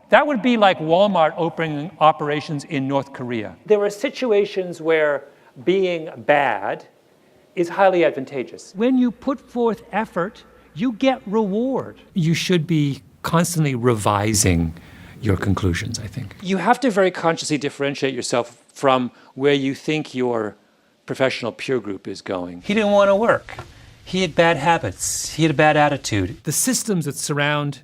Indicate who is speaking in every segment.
Speaker 1: That would be like Walmart opening operations in North Korea. There are situations where being bad is highly advantageous. When you put forth effort, you get reward. You should be constantly revising your conclusions, I think. You have to very consciously differentiate yourself from where you think your professional peer group is going. He didn't want to work. He had bad habits. He had a bad attitude. The systems that surround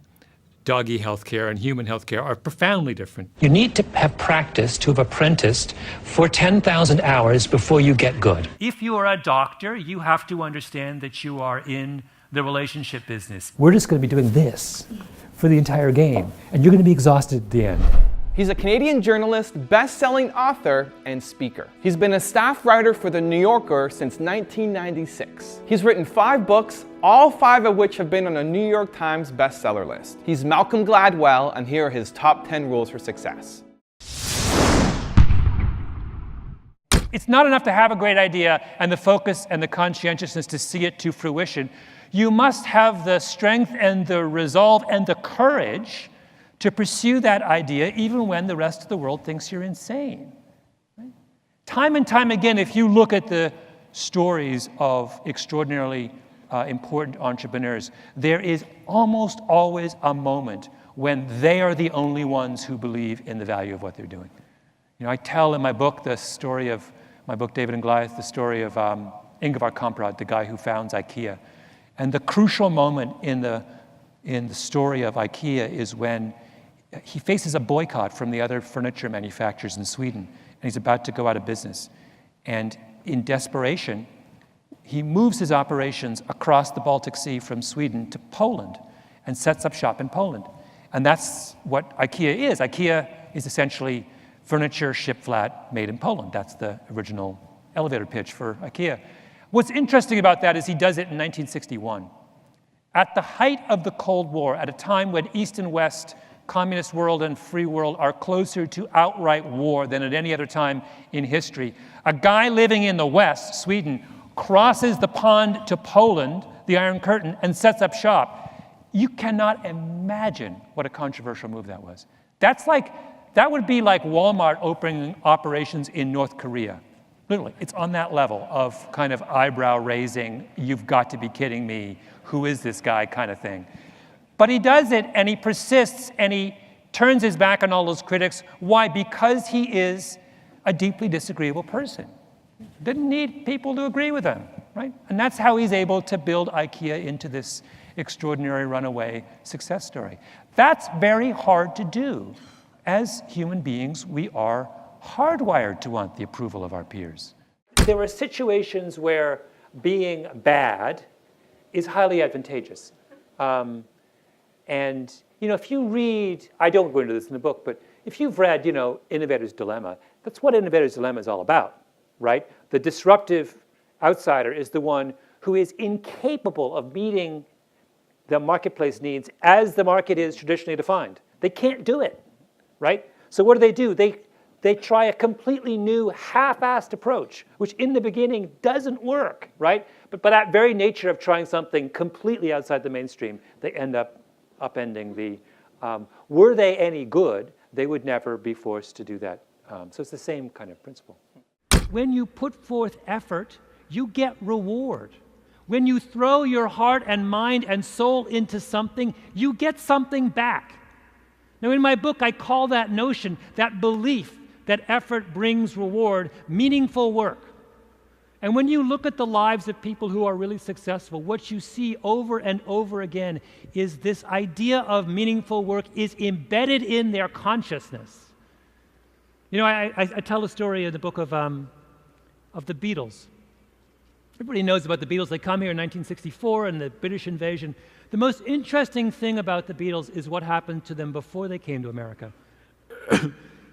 Speaker 1: doggy healthcare and human healthcare are profoundly different. You need to have practice to have apprenticed for 10,000 hours before you get good. If you are a doctor, you have to understand that you are in the relationship business. We're just going to be doing this for the entire game, and you're going to be exhausted at the end.
Speaker 2: He's a Canadian journalist, best-selling author, and speaker. He's been a staff writer for The New Yorker since 1996. He's written 5 books, all 5 of which have been on a New York Times bestseller list. He's Malcolm Gladwell, and here are his top 10 rules for success.
Speaker 1: It's not enough to have a great idea and the focus and the conscientiousness to see it to fruition. You must have the strength and the resolve and the courage to pursue that idea even when the rest of the world thinks you're insane. Right? Time and time again, if you look at the stories of extraordinarily important entrepreneurs, there is almost always a moment when they are the only ones who believe in the value of what they're doing. You know, I tell in my book the story of, my book David and Goliath, the story of Ingvar Kamprad, the guy who founds IKEA. And the crucial moment in the story of IKEA is when he faces a boycott from the other furniture manufacturers in Sweden, and he's about to go out of business. And in desperation, he moves his operations across the Baltic Sea from Sweden to Poland and sets up shop in Poland. And that's what IKEA is. IKEA is essentially furniture shipped flat made in Poland. That's the original elevator pitch for IKEA. What's interesting about that is he does it in 1961. At the height of the Cold War, at a time when East and West, communist world and free world are closer to outright war than at any other time in history, a guy living in the West, Sweden, crosses the pond to Poland, the Iron Curtain, and sets up shop. You cannot imagine what a controversial move that was. That would be like Walmart opening operations in North Korea. Literally, it's on that level of kind of eyebrow raising, you've got to be kidding me, who is this guy kind of thing. But he does it, and he persists, and he turns his back on all those critics. Why? Because he is a deeply disagreeable person. Didn't need people to agree with him, right? And that's how he's able to build IKEA into this extraordinary runaway success story. That's very hard to do. As human beings, we are hardwired to want the approval of our peers. There are situations where being bad is highly advantageous. And, you know, if you read, I don't go into this in the book, but if you've read, you know, Innovator's Dilemma, that's what Innovator's Dilemma is all about, right? The disruptive outsider is the one who is incapable of meeting the marketplace needs as the market is traditionally defined. They can't do it, right? So what do? They try a completely new half-assed approach, which in the beginning doesn't work, right? But by that very nature of trying something completely outside the mainstream, they end up upending the, were they any good, they would never be forced to do that. So it's the same kind of principle. When you put forth effort, you get reward. When you throw your heart and mind and soul into something, you get something back. Now in my book, I call that notion, that belief that effort brings reward, meaningful work. And when you look at the lives of people who are really successful, what you see over and over again is this idea of meaningful work is embedded in their consciousness. You know, I tell a story in the book of the Beatles. Everybody knows about the Beatles. They come here in 1964 and the British invasion. The most interesting thing about the Beatles is what happened to them before they came to America.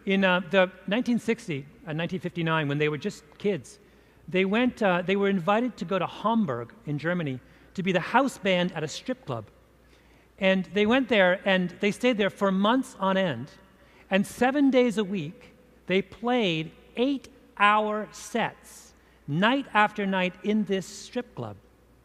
Speaker 1: In the 1960 and 1959, when they were just kids, they were invited to go to Hamburg in Germany to be the house band at a strip club. And they went there and they stayed there for months on end. And 7 days a week, they played 8-hour sets, night after night in this strip club,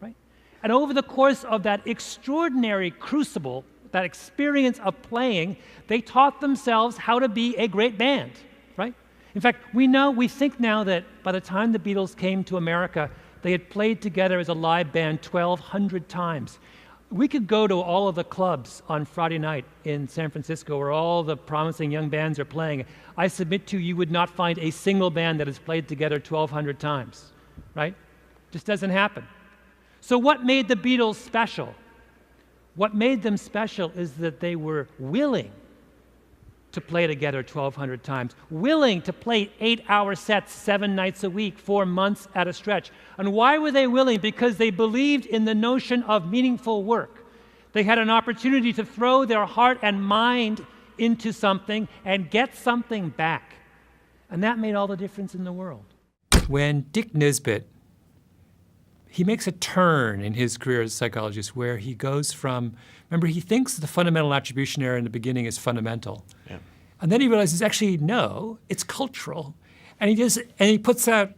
Speaker 1: right? And over the course of that extraordinary crucible, that experience of playing, they taught themselves how to be a great band, right? In fact, we think now that by the time the Beatles came to America, they had played together as a live band 1,200 times. We could go to all of the clubs on Friday night in San Francisco where all the promising young bands are playing. I submit to you would not find a single band that has played together 1,200 times, right? Just doesn't happen. So what made the Beatles special? What made them special is that they were willing to play together 1,200 times, willing to play 8-hour sets 7 nights a week, 4 months at a stretch. And why were they willing? Because they believed in the notion of meaningful work. They had an opportunity to throw their heart and mind into something and get something back. And that made all the difference in the world.
Speaker 3: When Dick Nisbet, he makes a turn in his career as a psychologist where he goes from, remember, he thinks the fundamental attribution error in the beginning is fundamental. Yeah. And then he realizes, actually, no, it's cultural. And he puts out,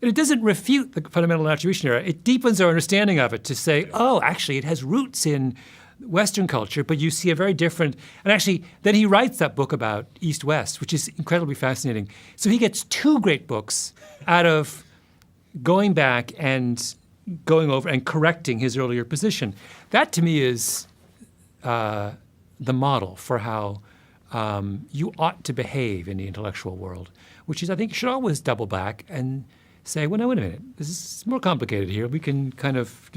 Speaker 3: and it doesn't refute the fundamental attribution error. It deepens our understanding of it to say, oh, actually, it has roots in Western culture, but you see a very different, and actually, then he writes that book about East-West, which is incredibly fascinating. So he gets 2 great books out of going back and going over and correcting his earlier position. That, to me, is the model for how you ought to behave in the intellectual world, which is, I think, you should always double back and say, well, no, wait a minute, this is more complicated here. We can kind of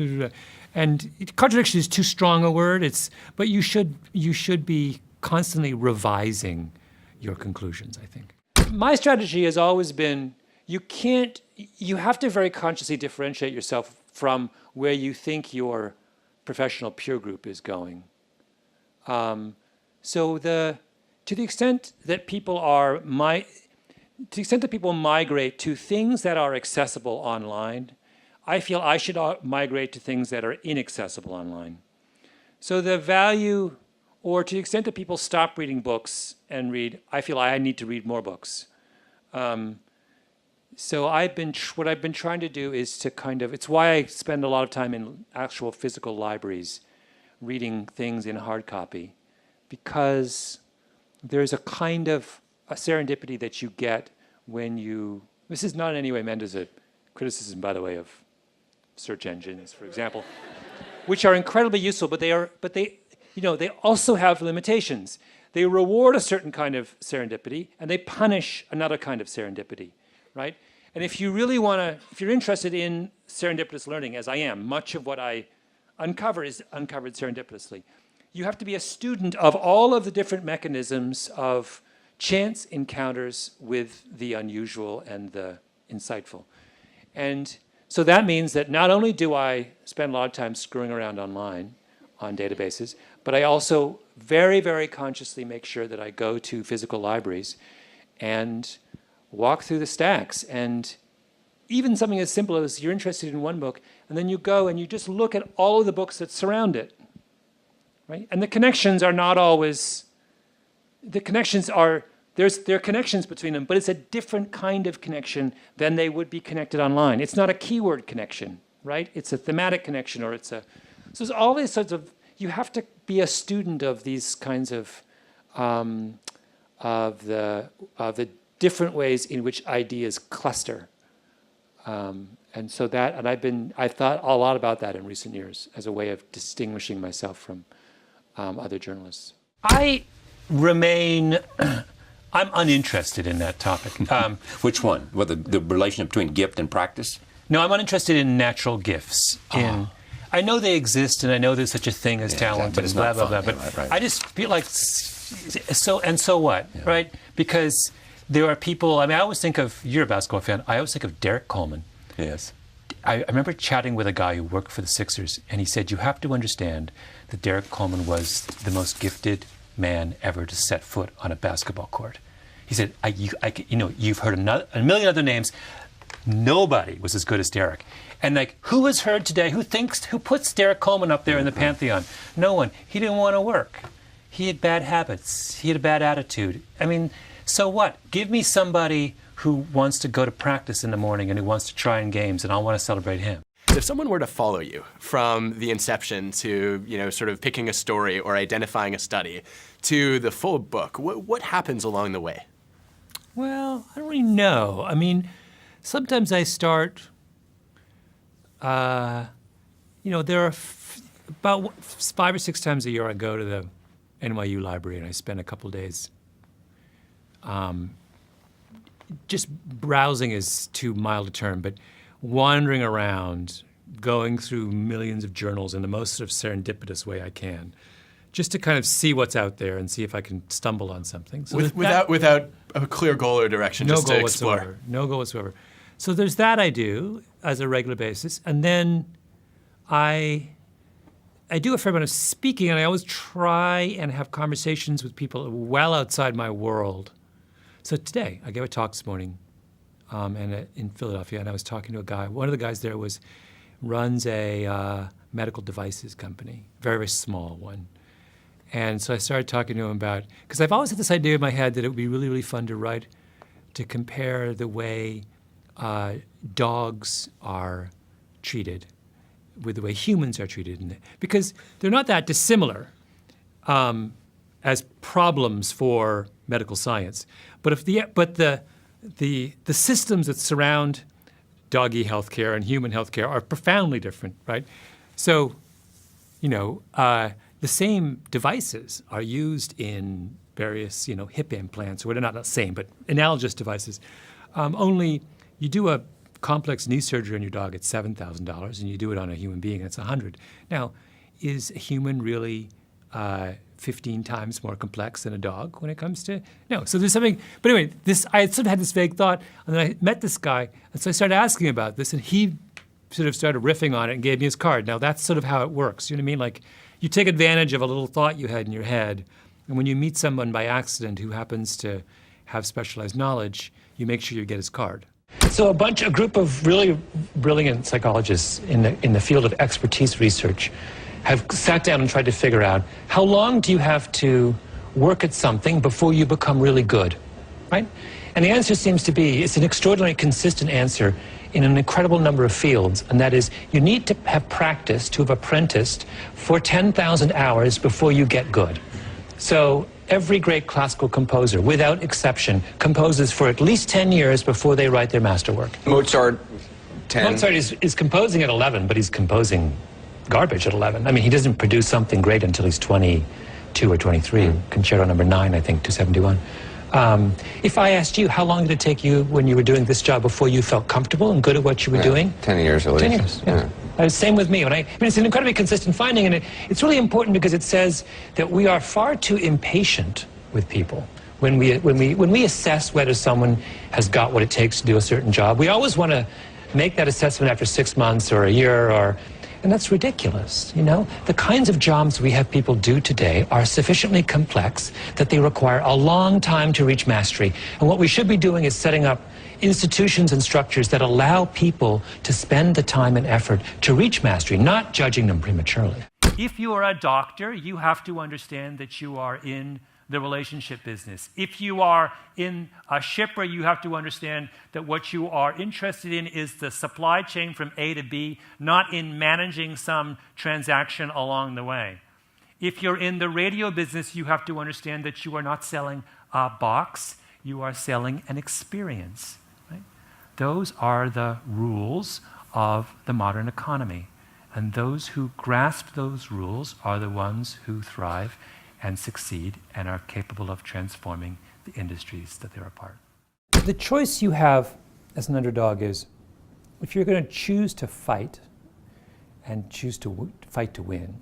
Speaker 3: and contradiction is too strong a word. But you should be constantly revising your conclusions, I think. My strategy has always been, you have to very consciously differentiate yourself from where you think your professional peer group is going. To the extent that people migrate to things that are accessible online, I feel I should migrate to things that are inaccessible online. So the value, or to the extent that people stop reading books and read, I feel I need to read more books. So what I've been trying to do is to it's why I spend a lot of time in actual physical libraries reading things in hard copy, because there's a kind of a serendipity that you get when this is not in any way meant as a criticism, by the way, of search engines, for example, which are incredibly useful, but they also have limitations. They reward a certain kind of serendipity, and they punish another kind of serendipity, right? And if you're interested in serendipitous learning, as I am, much of what I uncover is uncovered serendipitously. You have to be a student of all of the different mechanisms of chance encounters with the unusual and the insightful. And so that means that not only do I spend a lot of time screwing around online on databases, but I also very, very consciously make sure that I go to physical libraries and walk through the stacks. And even something as simple as you're interested in one book, and then you go and you just look at all of the books that surround it, right? And the connections are not always, there are connections between them, but it's a different kind of connection than they would be connected online. It's not a keyword connection, right? It's a thematic connection, so there's all these sorts of, you have to be a student of these kinds of the different ways in which ideas cluster. And so I've thought a lot about that in recent years as a way of distinguishing myself from other journalists. I'm uninterested in that topic.
Speaker 4: Which one? Well, the relationship between gift and practice?
Speaker 3: No, I'm uninterested in natural gifts. I know they exist, and I know there's such a thing as talent,
Speaker 4: but it's
Speaker 3: blah,
Speaker 4: not
Speaker 3: blah,
Speaker 4: fun.
Speaker 3: blah. But
Speaker 4: Right.
Speaker 3: I just feel like, so what, right? Because there are people, I always think of, you're a basketball fan, I always think of Derek Coleman.
Speaker 4: Yes.
Speaker 3: I remember chatting with a guy who worked for the Sixers, and he said, you have to understand that Derek Coleman was the most gifted man ever to set foot on a basketball court. He said, you've heard a million other names. Nobody was as good as Derek. And who has heard today, who puts Derek Coleman up there in the pantheon? No one. He didn't want to work. He had bad habits. He had a bad attitude. So what? Give me somebody who wants to go to practice in the morning and who wants to try in games, and I want to celebrate him.
Speaker 5: If someone were to follow you from the inception to, sort of picking a story or identifying a study to the full book, what happens along the way?
Speaker 1: Well, I don't really know. I mean, sometimes I start, there are about 5 or 6 times a year I go to the NYU library and I spend a couple days. Just browsing is too mild a term, but wandering around, going through millions of journals in the most sort of serendipitous way I can, just to kind of see what's out there and see if I can stumble on something. So
Speaker 5: without a clear goal or direction, just to explore.
Speaker 1: No goal whatsoever. So there's that I do as a regular basis, and then I do a fair amount of speaking, and I always try and have conversations with people well outside my world. So today, I gave a talk this morning in Philadelphia, and I was talking to a guy. One of the guys there runs a medical devices company, very, very small one. And so I started talking to him about, because I've always had this idea in my head that it would be really, really fun to compare the way dogs are treated with the way humans are treated, because they're not that dissimilar as problems for medical science. But the systems that surround doggy healthcare and human healthcare are profoundly different, right? So, the same devices are used in various, hip implants, or not the same, but analogous devices. Only you do a complex knee surgery on your dog, it's $7,000, and you do it on a human being, it's $100. Now, is a human really 15 times more complex than a dog when it comes to? No. So there's something. But anyway, I sort of had this vague thought, and then I met this guy, and so I started asking about this, and he sort of started riffing on it and gave me his card. Now that's sort of how it works. You know what I mean? Like, you take advantage of a little thought you had in your head, and when you meet someone by accident who happens to have specialized knowledge, you make sure you get his card.
Speaker 3: So a group of really brilliant psychologists in the field of expertise research have sat down and tried to figure out how long do you have to work at something before you become really good, right? And the answer seems to be, it's an extraordinarily consistent answer in an incredible number of fields, and that is you need to have practiced, to have apprenticed for 10,000 hours before you get good. So every great classical composer, without exception, composes for at least 10 years before they write their masterwork.
Speaker 6: Mozart, 10.
Speaker 3: Mozart is composing at 11, but he's composing garbage at 11. I mean, he doesn't produce something great until he's 22 or 23. Concerto number 9, I think, 271. If I asked you, how long did it take you when you were doing this job before you felt comfortable and good at what you were doing?
Speaker 6: 10 years at least.
Speaker 3: 10 years, yeah. Same with me. I mean, it's an incredibly consistent finding, and it's really important because it says that we are far too impatient with people. When we assess whether someone has got what it takes to do a certain job, we always want to make that assessment after 6 months or a year, and that's ridiculous, The kinds of jobs we have people do today are sufficiently complex that they require a long time to reach mastery. And what we should be doing is setting up institutions and structures that allow people to spend the time and effort to reach mastery, not judging them prematurely.
Speaker 1: If you are a doctor, you have to understand that you are in the relationship business. If you are in a shipper, you have to understand that what you are interested in is the supply chain from A to B, not in managing some transaction along the way. If you're in the radio business, you have to understand that you are not selling a box, you are selling an experience. Right? Those are the rules of the modern economy. And those who grasp those rules are the ones who thrive and succeed and are capable of transforming the industries that they're a part. The choice you have as an underdog is, if you're going to choose to fight and choose to fight to win,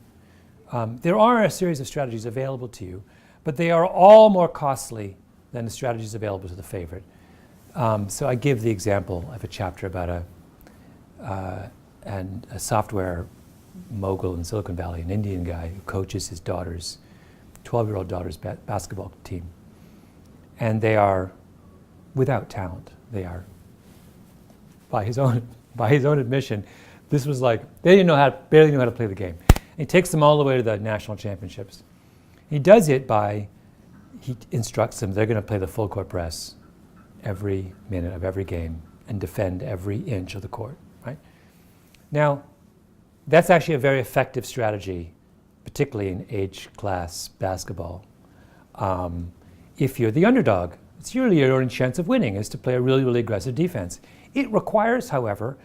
Speaker 1: there are a series of strategies available to you, but they are all more costly than the strategies available to the favorite. So I give the example of a chapter about a software mogul in Silicon Valley, an Indian guy who coaches his 12-year-old daughter's basketball team. And they are without talent. They are, by his own admission, this was like, they barely knew how to play the game. And he takes them all the way to the national championships. He does it he instructs them, they're going to play the full court press every minute of every game and defend every inch of the court, right? Now, that's actually a very effective strategy, particularly in age class basketball. If you're the underdog, it's usually your only chance of winning is to play a really, really aggressive defense. It requires, however,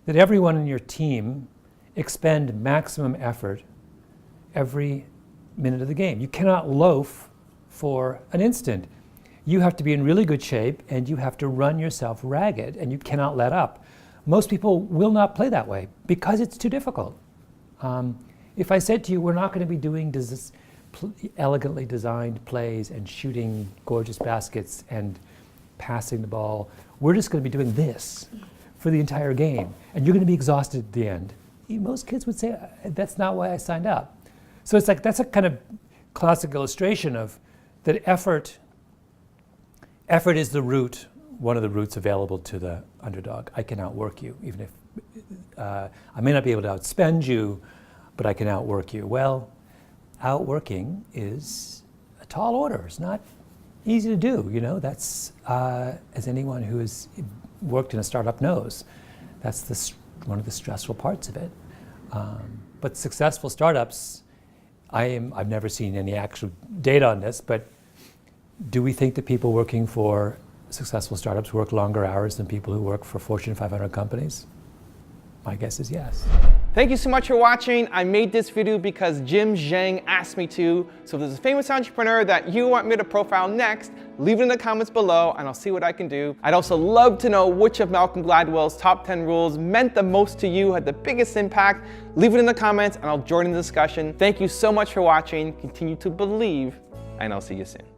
Speaker 1: that everyone in your team expend maximum effort every minute of the game. You cannot loaf for an instant. You have to be in really good shape and you have to run yourself ragged and you cannot let up. Most people will not play that way because it's too difficult. If I said to you, we're not going to be doing elegantly designed plays and shooting gorgeous baskets and passing the ball, we're just going to be doing this for the entire game and you're going to be exhausted at the end. Most kids would say, that's not why I signed up. So it's like, that's a kind of classic illustration of that effort is the route, one of the routes available to the underdog. I can outwork you, even if I may not be able to outspend you, but I can outwork you. Well, outworking is a tall order. It's not easy to do, you know. That's, as anyone who has worked in a startup knows, that's one of the stressful parts of it. But successful startups, I've never seen any actual data on this, but do we think that people working for successful startups work longer hours than people who work for Fortune 500 companies? My guess is yes.
Speaker 2: Thank you so much for watching. I made this video because Jim Zhang asked me to. So if there's a famous entrepreneur that you want me to profile next, leave it in the comments below and I'll see what I can do. I'd also love to know which of Malcolm Gladwell's top 10 rules meant the most to you, had the biggest impact. Leave it in the comments and I'll join in the discussion. Thank you so much for watching. Continue to believe and I'll see you soon.